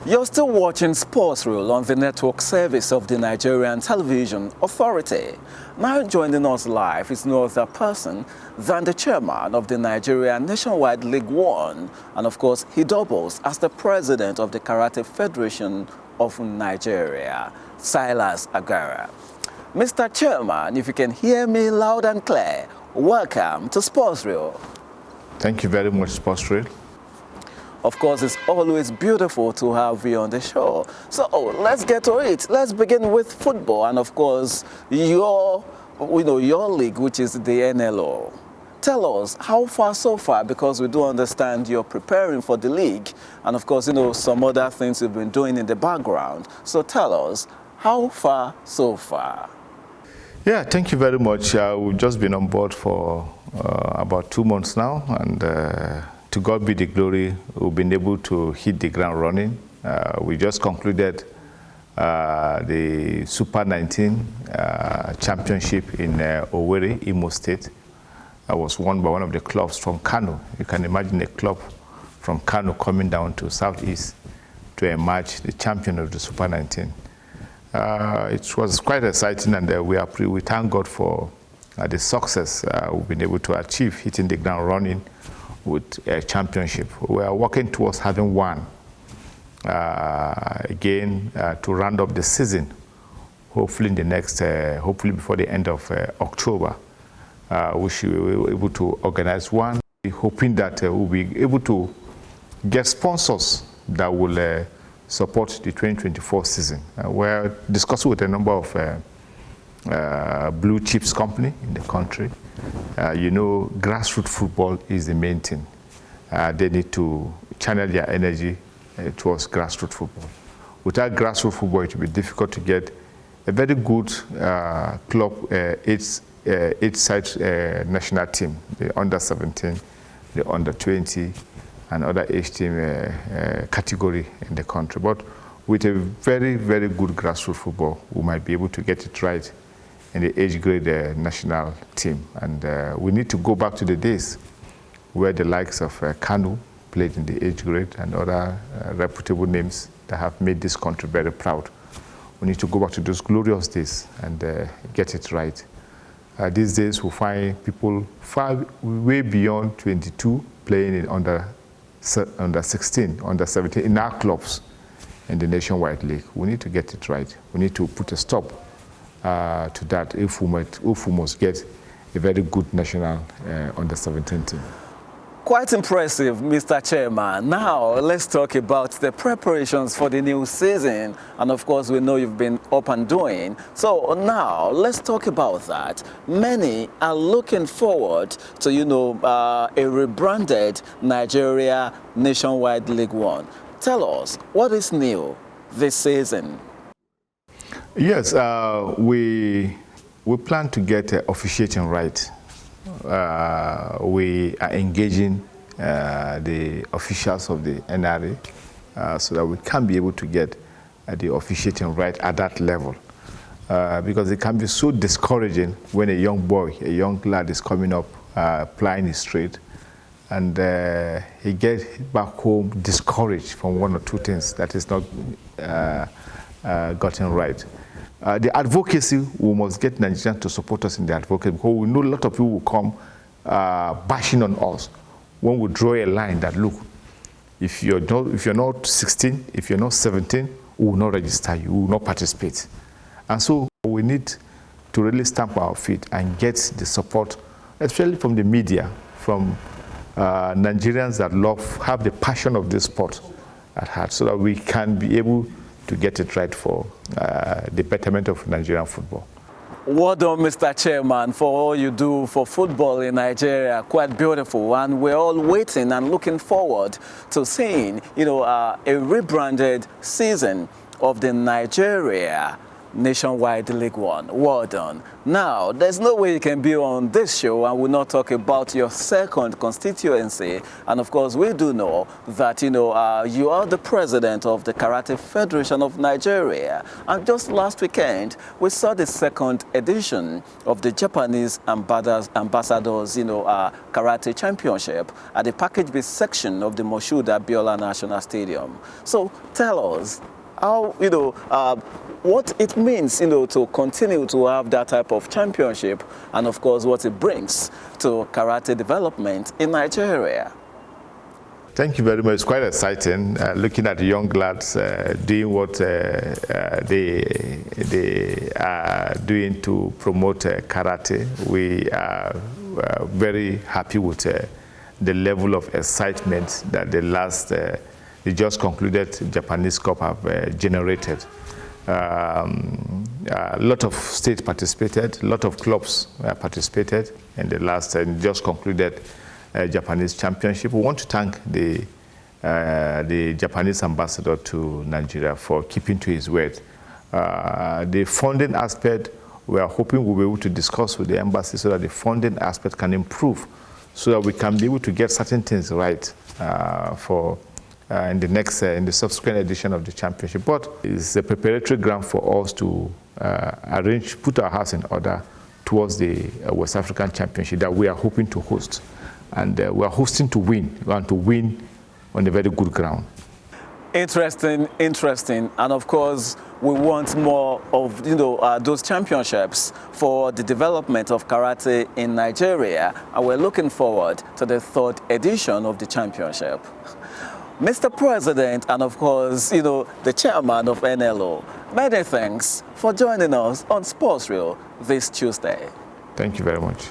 You're still watching Sports Reel on the network service of the Nigerian Television Authority. Now joining us live is no other person than the chairman of the Nigerian Nationwide League One, and of course he doubles as the president of the Karate Federation of Nigeria, Silas Agara. Mr. Chairman, if you can hear me loud and clear, welcome to Sports Reel. Thank you very much, Sports Reel. Of course, it's always beautiful to have you on the show. So let's get to it. Let's begin with football, and of course, your league, which is the NLO. Tell us how far so far, because we do understand you're preparing for the league, and of course, some other things you've been doing in the background. So tell us how far so far. Yeah, thank you very much. We've just been on board for about 2 months now, and to God be the glory, we've been able to hit the ground running. We just concluded the Super 19 championship in Owerri, Imo State. That was won by one of the clubs from Kano. You can imagine a club from Kano coming down to Southeast to emerge the champion of the Super 19. It was quite exciting, and we thank God for the success we've been able to achieve, hitting the ground running with a championship. We are working towards having one again to round up the season, hopefully in the next, hopefully before the end of October. We should be able to organize one, hoping that we'll be able to get sponsors that will support the 2024 season. We're discussing with a number of blue chips company in the country. Grassroots football is the main thing. They need to channel their energy towards grassroots football. Without grassroots football, it will be difficult to get a very good club, eight-side national team, the under-17, the under-20, and other age team category in the country. But with a very, very good grassroots football, we might be able to get it right in the age grade national team. And we need to go back to the days where the likes of Kanu played in the age grade and other reputable names that have made this country very proud. We need to go back to those glorious days and get it right. These days we find people far way beyond 22 playing in under 16, under 17 in our clubs in the Nationwide League. We need to get it right. We need to put a stop to that if we must get a very good national under 17 team. Quite impressive, Mr. Chairman. Now, let's talk about the preparations for the new season. And of course, we know you've been up and doing. So now, let's talk about that. Many are looking forward to, a rebranded Nigeria Nationwide League One. Tell us, what is new this season? Yes, we plan to get officiating right. We are engaging the officials of the NRA so that we can be able to get the officiating right at that level. Because it can be so discouraging when a young boy, a young lad is coming up, plying his trade, and he gets back home discouraged from one or two things that is not gotten right. The advocacy, we must get Nigerians to support us in the advocacy, because we know a lot of people will come bashing on us when we draw a line that, look, if you're not 16, if you're not 17, we will not register you, we will not participate. And so we need to really stamp our feet and get the support, especially from the media, from Nigerians that have the passion of this sport at heart, so that we can be able to get it right for the betterment of Nigerian football. Well done, Mr. Chairman, for all you do for football in Nigeria. Quite beautiful, and we're all waiting and looking forward to seeing, a rebranded season of the Nigeria Nationwide League One. Well done. Now, there's no way you can be on this show and we'll not talk about your second constituency. And of course, we do know that, you are the president of the Karate Federation of Nigeria. And just last weekend, we saw the second edition of the Japanese Ambassadors, Karate Championship at the Package B section of the Moshood Abiola National Stadium. So tell us, how, what it means, to continue to have that type of championship, and of course what it brings to karate development in Nigeria. Thank you very much. It's quite exciting looking at the young lads doing what they are doing to promote karate. We are very happy with the level of excitement that the just concluded Japanese Cup have generated. A lot of states participated, a lot of clubs participated in the last just concluded Japanese championship. We want to thank the Japanese ambassador to Nigeria for keeping to his word. The funding aspect, we are hoping we'll be able to discuss with the embassy so that the funding aspect can improve, so that we can be able to get certain things right in the subsequent edition of the championship. But it's a preparatory ground for us to put our house in order towards the West African Championship that we are hoping to host. And we are hosting to win. We want to win on a very good ground. Interesting. And of course, we want more of those championships for the development of karate in Nigeria. And we're looking forward to the third edition of the championship. Mr. President, and of course, the chairman of NLO, many thanks for joining us on Sports Reel this Tuesday. Thank you very much.